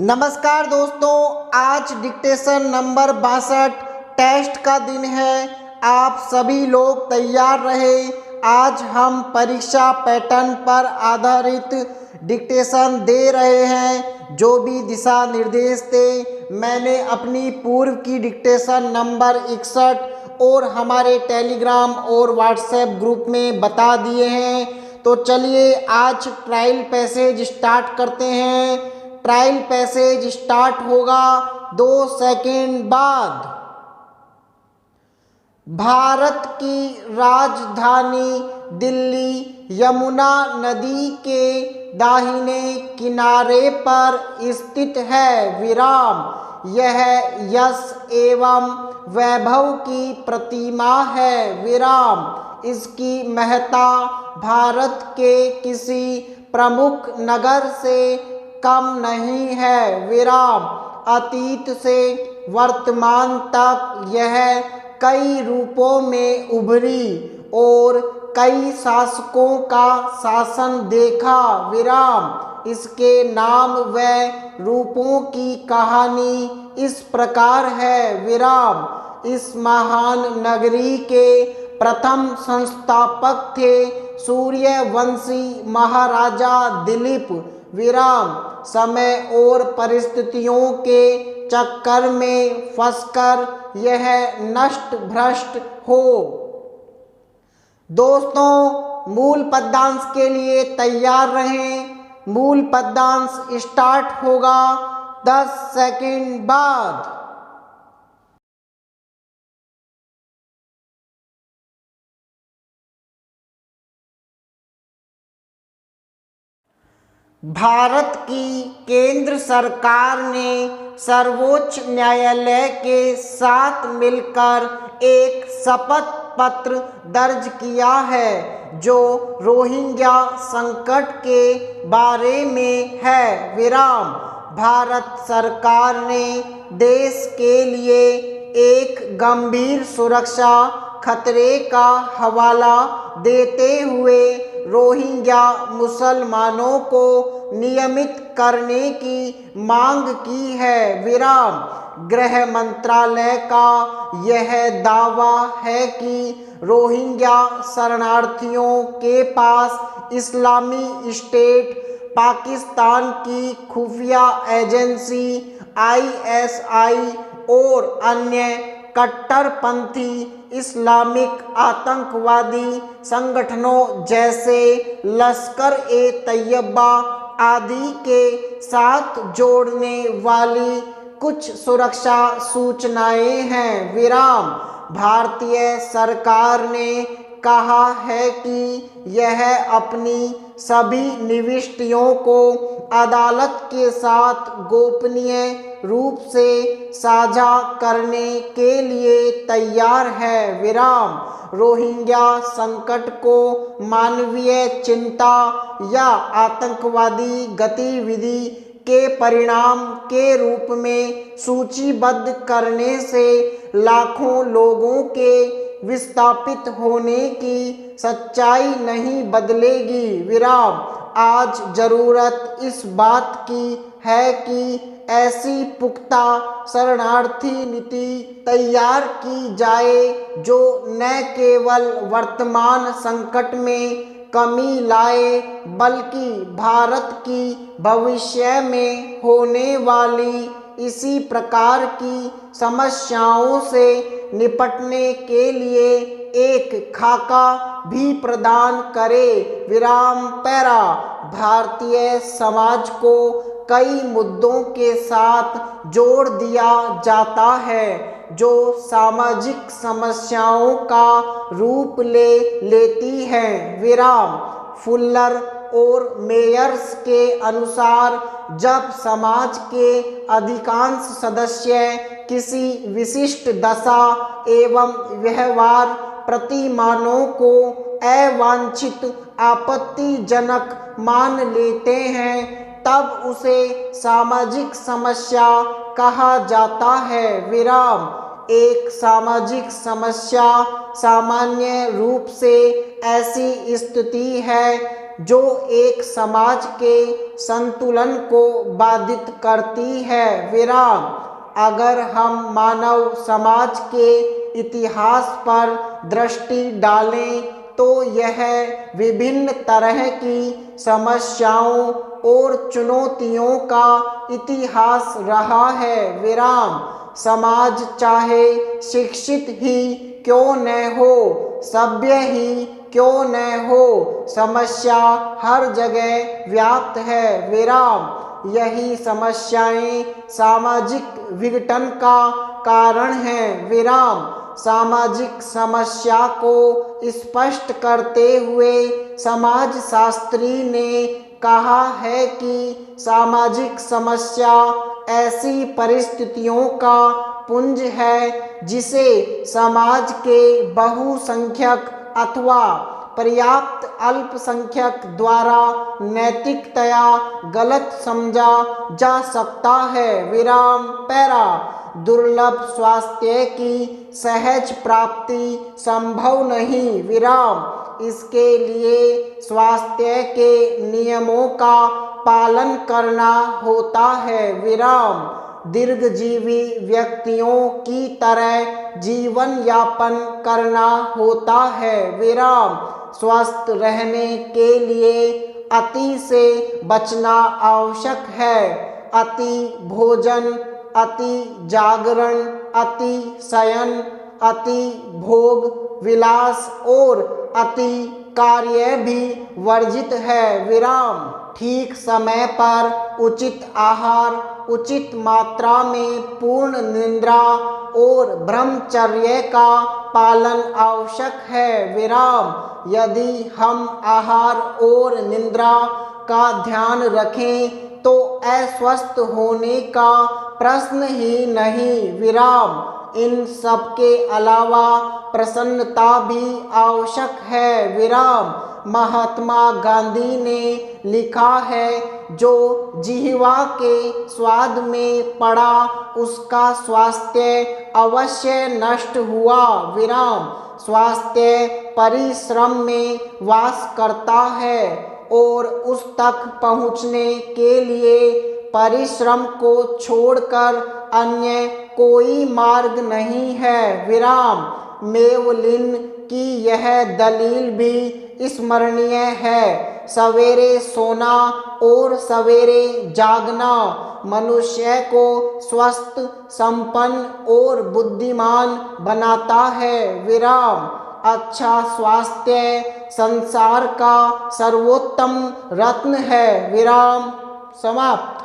नमस्कार दोस्तों, आज डिक्टेशन नंबर 62 टेस्ट का दिन है। आप सभी लोग तैयार रहे। आज हम परीक्षा पैटर्न पर आधारित डिक्टेशन दे रहे हैं। जो भी दिशा निर्देश थे मैंने अपनी पूर्व की डिक्टेशन नंबर 61 और हमारे टेलीग्राम और व्हाट्सएप ग्रुप में बता दिए हैं। तो चलिए आज ट्रायल पैसेज स्टार्ट करते हैं। ट्रायल पैसेज स्टार्ट होगा 2 सेकंड बाद। भारत की राजधानी दिल्ली यमुना नदी के दाहिने किनारे पर स्थित है। विराम। यह यश एवं वैभव की प्रतिमा है। विराम। इसकी महत्ता भारत के किसी प्रमुख नगर से कम नहीं है। विराम। अतीत से वर्तमान तक यह कई रूपों में उभरी और कई शासकों का शासन देखा। विराम। इसके नाम व रूपों की कहानी इस प्रकार है। विराम। इस महान नगरी के प्रथम संस्थापक थे सूर्यवंशी महाराजा दिलीप। विराम। समय और परिस्थितियों के चक्कर में फंसकर यह नष्ट भ्रष्ट हो। दोस्तों, मूल पद्यांश के लिए तैयार रहें। मूल पद्यांश स्टार्ट होगा 10 सेकंड बाद। भारत की केंद्र सरकार ने सर्वोच्च न्यायालय के साथ मिलकर एक शपथ पत्र दर्ज किया है जो रोहिंग्या संकट के बारे में है। विराम। भारत सरकार ने देश के लिए एक गंभीर सुरक्षा खतरे का हवाला देते हुए रोहिंग्या मुसलमानों को नियमित करने की मांग की है। विराम। गृह मंत्रालय का यह दावा है कि रोहिंग्या शरणार्थियों के पास इस्लामी स्टेट पाकिस्तान की खुफिया एजेंसी ISI और अन्य कट्टरपंथी इस्लामिक आतंकवादी संगठनों जैसे लश्कर-ए-तैयबा आदि के साथ जोड़ने वाली कुछ सुरक्षा सूचनाएं हैं। विराम। भारतीय सरकार ने कहा है कि यह अपनी सभी निविष्टियों को अदालत के साथ गोपनीय रूप से साझा करने के लिए तैयार है। विराम। रोहिंग्या संकट को मानवीय चिंता या आतंकवादी गतिविधि के परिणाम के रूप में सूचीबद्ध करने से लाखों लोगों के विस्थापित होने की सच्चाई नहीं बदलेगी। विराम। आज जरूरत इस बात की है कि ऐसी पुख्ता शरणार्थी नीति तैयार की जाए जो न केवल वर्तमान संकट में कमी लाए बल्कि भारत की भविष्य में होने वाली इसी प्रकार की समस्याओं से निपटने के लिए एक खाका भी प्रदान करे। विराम। पैरा। भारतीय समाज को कई मुद्दों के साथ जोड़ दिया जाता है जो सामाजिक समस्याओं का रूप लेती हैं। विराम। फुल्लर और मेयर्स के अनुसार जब समाज के अधिकांश सदस्य किसी विशिष्ट दशा एवं व्यवहार प्रतिमानों को अवांछित आपत्तिजनक मान लेते हैं तब उसे सामाजिक समस्या कहा जाता है। विराम। एक सामाजिक समस्या सामान्य रूप से ऐसी स्थिति है जो एक समाज के संतुलन को बाधित करती है। विराम। अगर हम मानव समाज के इतिहास पर दृष्टि डालें तो यह विभिन्न तरह की समस्याओं और चुनौतियों का इतिहास रहा है। विराम। समाज चाहे शिक्षित ही क्यों न हो, सभ्य ही क्यों न हो, समस्या हर जगह व्याप्त है। विराम। यही समस्याएं सामाजिक विघटन का कारण हैं। विराम। सामाजिक समस्या को स्पष्ट करते हुए समाजशास्त्री ने कहा है कि सामाजिक समस्या ऐसी परिस्थितियों का पुंज है जिसे समाज के बहुसंख्यक अथवा पर्याप्त अल्पसंख्यक द्वारा नैतिकतया गलत समझा जा सकता है। विराम। पैरा। दुर्लभ स्वास्थ्य की सहज प्राप्ति संभव नहीं। विराम। इसके लिए स्वास्थ्य के नियमों का पालन करना होता है। विराम। दीर्घजीवी व्यक्तियों की तरह जीवन यापन करना होता है। विराम। स्वस्थ रहने के लिए अति से बचना आवश्यक है। अति भोजन, अति जागरण, अति शयन, अति भोग विलास और अति कार्य भी वर्जित है। विराम। ठीक समय पर उचित आहार, उचित मात्रा में पूर्ण निद्रा और ब्रह्मचर्य का पालन आवश्यक है। विराम। यदि हम आहार और निद्रा का ध्यान रखें तो अस्वस्थ होने का प्रश्न ही नहीं। विराम। इन सब के अलावा प्रसन्नता भी आवश्यक है। विराम। महात्मा गांधी ने लिखा है, जो जिह्वा के स्वाद में पड़ा उसका स्वास्थ्य अवश्य नष्ट हुआ। विराम। स्वास्थ्य परिश्रम में वास करता है और उस तक पहुँचने के लिए परिश्रम को छोड़कर अन्य कोई मार्ग नहीं है। विराम। मेवलिन की यह दलील भी स्मरणीय है। सवेरे सोना और सवेरे जागना मनुष्य को स्वस्थ, संपन्न और बुद्धिमान बनाता है। विराम। अच्छा स्वास्थ्य संसार का सर्वोत्तम रत्न है। विराम। समाप्त।